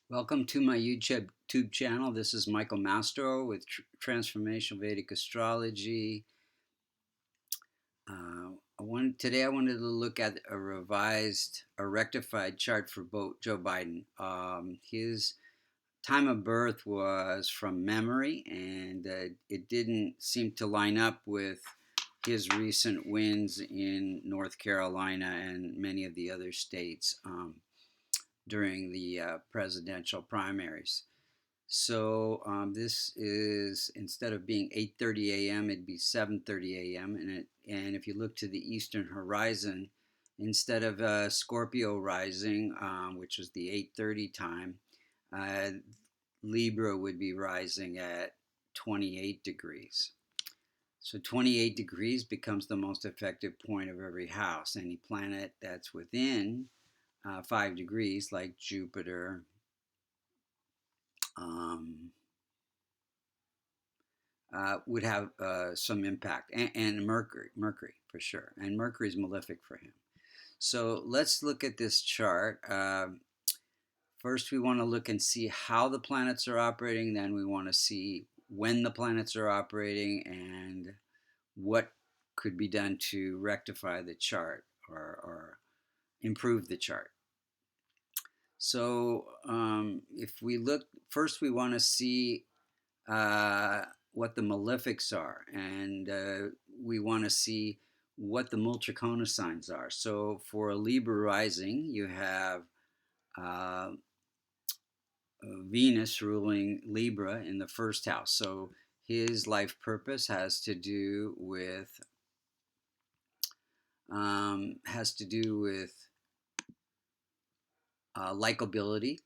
Welcome to my YouTube channel. This is Michael Mastro with Transformational Vedic Astrology. Today I wanted to look at a rectified chart for Joe Biden. His time of birth was from memory, and it didn't seem to line up with his recent wins in North Carolina and many of the other states during the presidential primaries. So this is, instead of being 8:30 a.m., it'd be 7:30 a.m. And if you look to the eastern horizon, instead of Scorpio rising, which is the 8:30 time, uh, Libra would be rising at 28 degrees. So 28 degrees becomes the most effective point of every house. Any planet that's within 5 degrees, like Jupiter, um, would have some impact, and Mercury for sure, and Mercury is malefic for him. So let's look at this chart. First, we want to look and see how the planets are operating. Then we want to see when the planets are operating and what could be done to rectify the chart or improve the chart. So if we look, first we want to see uh, what the malefics are, and we want to see what the multicorna signs are. So for a Libra rising, you have uh, Venus ruling Libra in the first house. So his life purpose has to do with likability,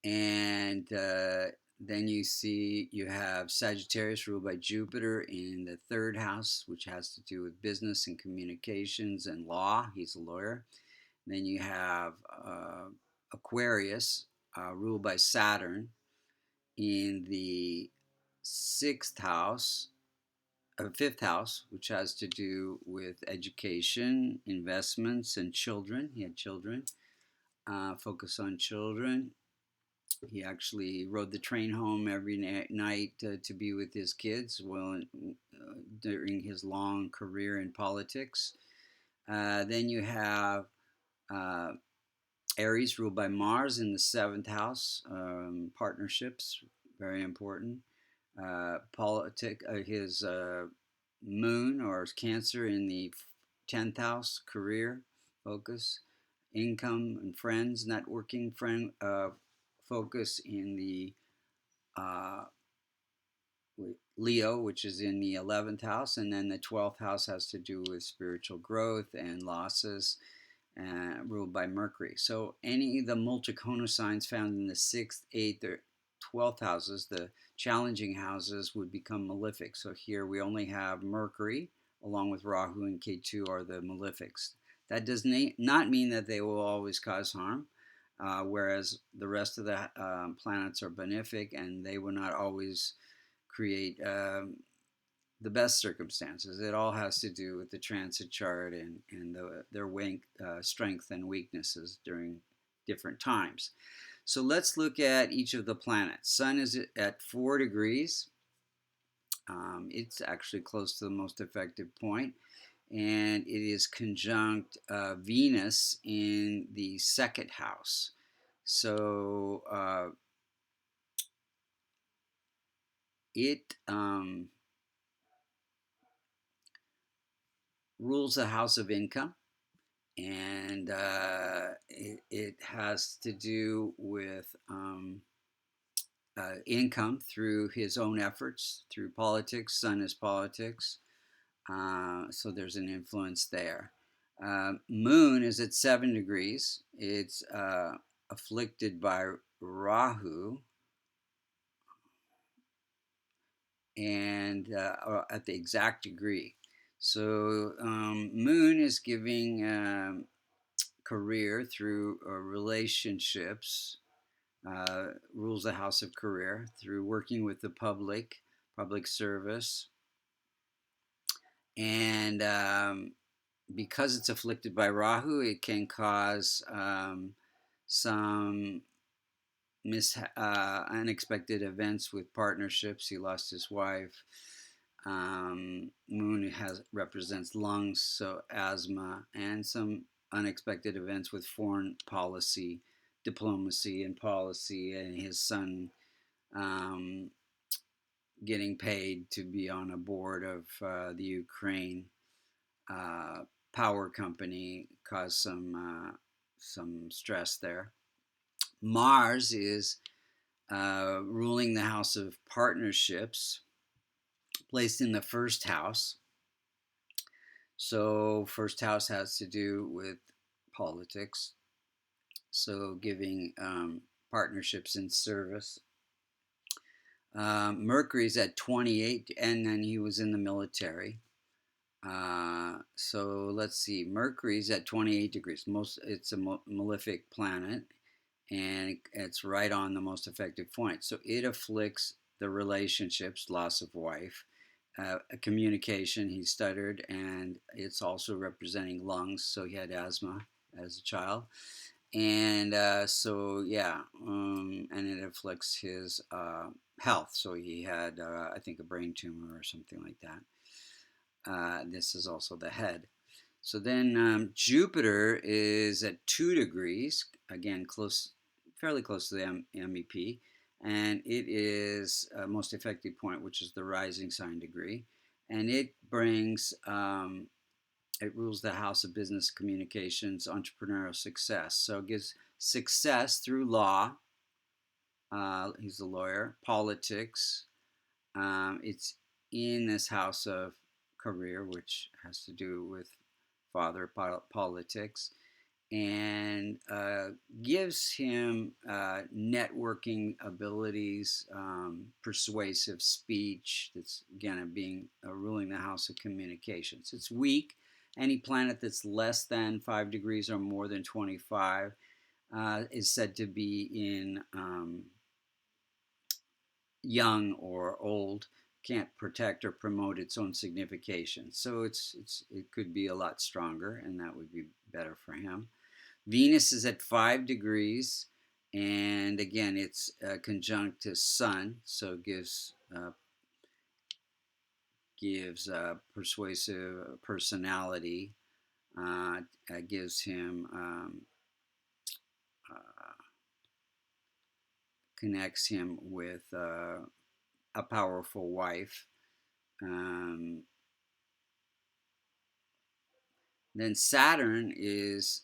and then you have Sagittarius ruled by Jupiter in the third house, which has to do with business and communications and law. He's a lawyer. Then you have Aquarius ruled by Saturn in the sixth house, fifth house, which has to do with education, investments, and children. He had children. Focus on children. He actually rode the train home every night to be with his kids during his long career in politics. Then you have uh, Aries, ruled by Mars in the seventh house. Partnerships, very important. His moon or his Cancer in the 10th house, career, focus, income and friends, networking, focus in the uh, Leo, which is in the 11th house, and then the 12th house has to do with spiritual growth and losses, ruled by Mercury. So any of the multicorna signs found in the 6th, 8th, or 12th houses, the challenging houses, would become malefic. So here we only have Mercury, along with Rahu and Ketu are the malefics. That does not mean that they will always cause harm, whereas the rest of the planets are benefic, and they will not always create the best circumstances. It all has to do with the transit chart and their strength and weaknesses during different times. So let's look at each of the planets. Sun is at 4 degrees. It's actually close to the most effective point, and it is conjunct Venus in the second house. So it rules the house of income, and it has to do with income through his own efforts, through politics. Sun is politics, so there's an influence there. Moon is at 7 degrees. It's afflicted by Rahu, and at the exact degree. So Moon is giving career through relationships, rules the house of career through working with the public service, and because it's afflicted by Rahu, it can cause some unexpected events with partnerships. He lost his wife. Moon represents lungs, so asthma, and some unexpected events with foreign policy, diplomacy, and policy, and his son um, getting paid to be on a board of the Ukraine uh, power company caused some stress there. Mars is ruling the house of partnerships, placed in the first house. So, first house has to do with politics. So, giving partnerships in service. Mercury's at 28, and then he was in the military. So let's see. Mercury's at 28 degrees. It's a malefic planet, and it's right on the most effective point. So it afflicts the relationships, loss of wife, communication. He stuttered, and it's also representing lungs. So he had asthma as a child, and and it afflicts his health. So he had, I think, a brain tumor or something like that. This is also the head. So then Jupiter is at 2 degrees, again, fairly close to the MEP, and it is most effective point, which is the rising sign degree, and it brings, it rules the house of business, communications, entrepreneurial success. So it gives success through law. He's a lawyer, politics. It's in this house of career, which has to do with father politics, and gives him networking abilities, persuasive speech. That's again being ruling the house of communications. It's weak. Any planet that's less than 5 degrees or more than 25 is said to be in young or old, can't protect or promote its own signification. So it could be a lot stronger, and that would be better for him. Venus is at 5 degrees, and again, it's conjunct to Sun, so it gives persuasive personality. Gives him connects him with a powerful wife. Then Saturn is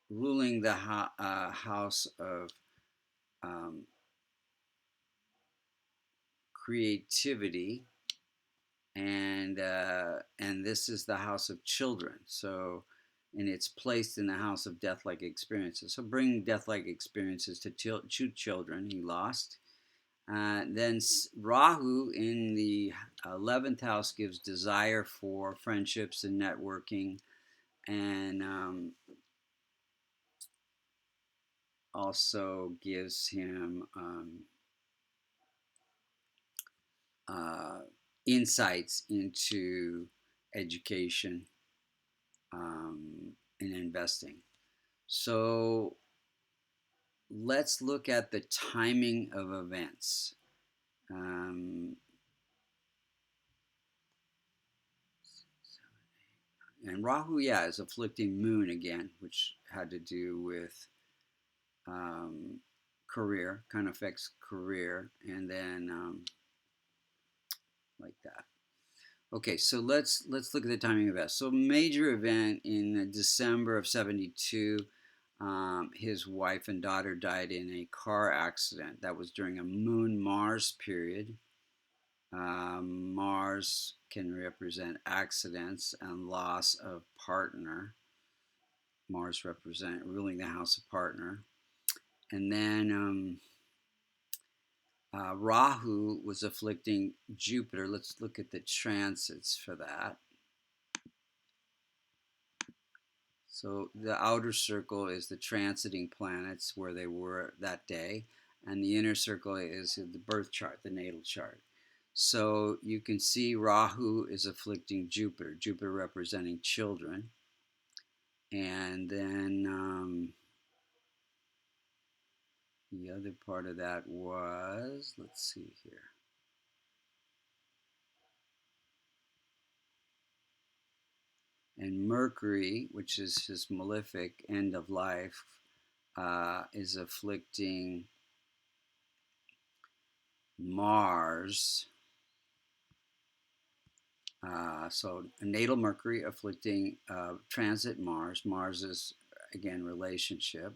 ruling the house of creativity, and this is the house of children. So, and it's placed in the house of death-like experiences. So, bringing death-like experiences to children. He lost. Then Rahu in the 11th house gives desire for friendships and networking, and also gives him insights into education and investing. So let's look at the timing of events. And Rahu, is afflicting Moon again, which had to do with career, kind of affects career, and then like that. Okay, so let's look at the timing of that. So major event in December of 72, his wife and daughter died in a car accident. That was during a Moon-Mars period. Mars can represent accidents and loss of partner. Mars ruling the house of partner. And then Rahu was afflicting Jupiter. Let's look at the transits for that. So the outer circle is the transiting planets where they were that day, and the inner circle is the birth chart, the natal chart. So you can see Rahu is afflicting Jupiter, Jupiter representing children. And then The other part of that was, let's see here. And Mercury, which is his malefic end of life, is afflicting Mars. So natal Mercury afflicting transit Mars. Mars is, again, relationship.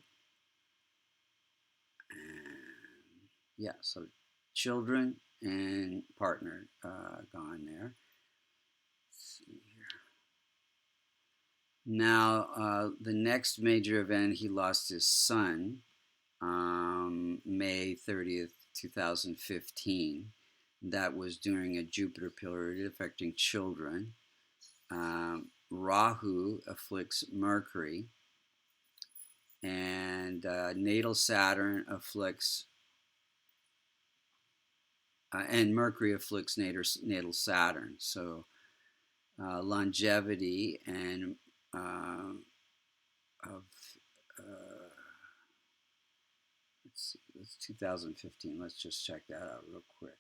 And yeah, so children and partner gone there. Let's see here. Now, the next major event, he lost his son, May 30th, 2015. That was during a Jupiter period affecting children. Rahu afflicts Mercury, and natal Saturn afflicts, and Mercury afflicts natal Saturn. So longevity and of let's see, that's 2015. Let's just check that out real quick.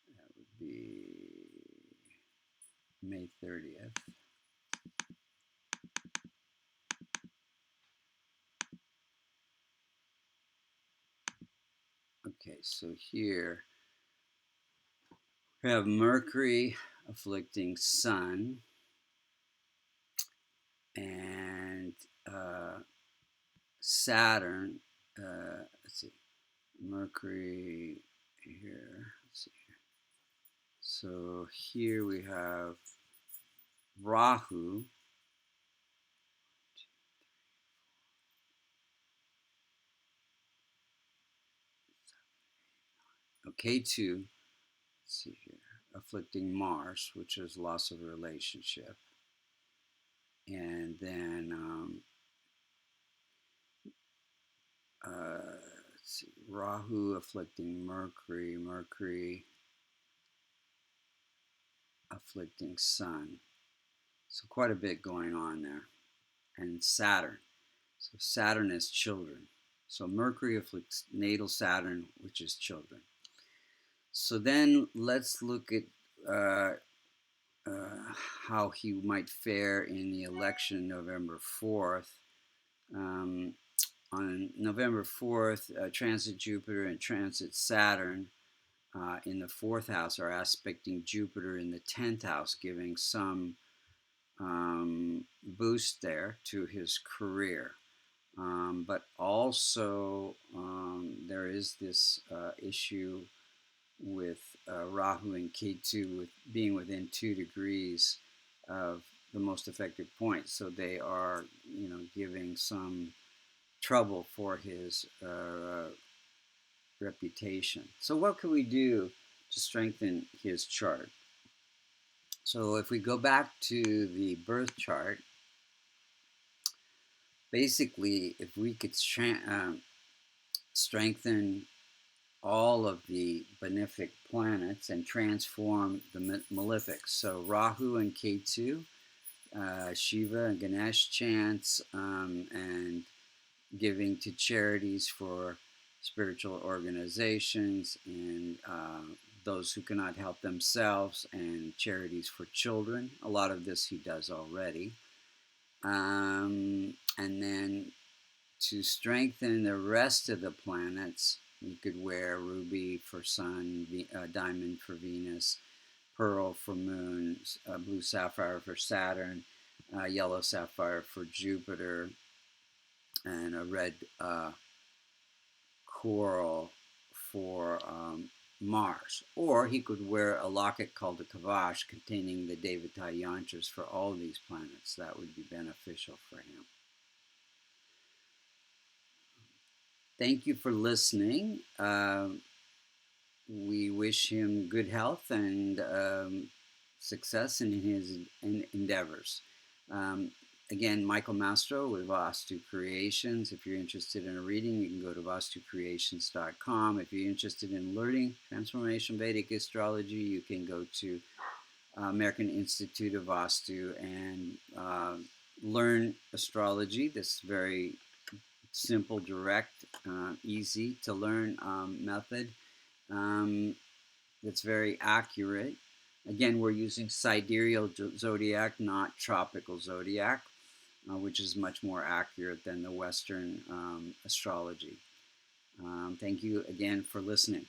That would be May 30th. Okay, so here we have Mercury afflicting Sun, and Saturn. Let's see, Mercury here. Let's see here. So here we have Rahu. Okay, K2. Let's see here. Afflicting Mars, which is loss of a relationship. And then let's see, Rahu afflicting Mercury, Mercury afflicting Sun. So quite a bit going on there. And Saturn. So Saturn is children. So Mercury afflicts natal Saturn, which is children. So then let's look at how he might fare in the election November 4th. On November 4th, transit Jupiter and transit Saturn in the 4th house are aspecting Jupiter in the 10th house, giving some boost there to his career. But also there is this issue with Rahu and Ketu with being within 2 degrees of the most effective point. So they are, giving some trouble for his reputation. So what can we do to strengthen his chart? So if we go back to the birth chart, basically if we could strengthen all of the benefic planets and transform the malefics. So Rahu and Ketu, Shiva and Ganesh chants, and giving to charities for spiritual organizations and those who cannot help themselves, and charities for children. A lot of this he does already. And then to strengthen the rest of the planets, you could wear ruby for Sun, diamond for Venus, pearl for Moon, blue sapphire for Saturn, yellow sapphire for Jupiter, and a red coral for Mars. Or he could wear a locket called a kavash containing the Devata yantras for all these planets. That would be beneficial for him. Thank you for listening. We wish him good health and success in his endeavors. Again, Michael Mastro with Vastu Creations. If you're interested in a reading, you can go to vastucreations.com. If you're interested in learning Transformation Vedic Astrology, you can go to American Institute of Vastu, and learn astrology. This very simple, direct, easy to learn method that's very accurate. Again, we're using sidereal zodiac, not tropical zodiac, which is much more accurate than the Western astrology. Thank you again for listening.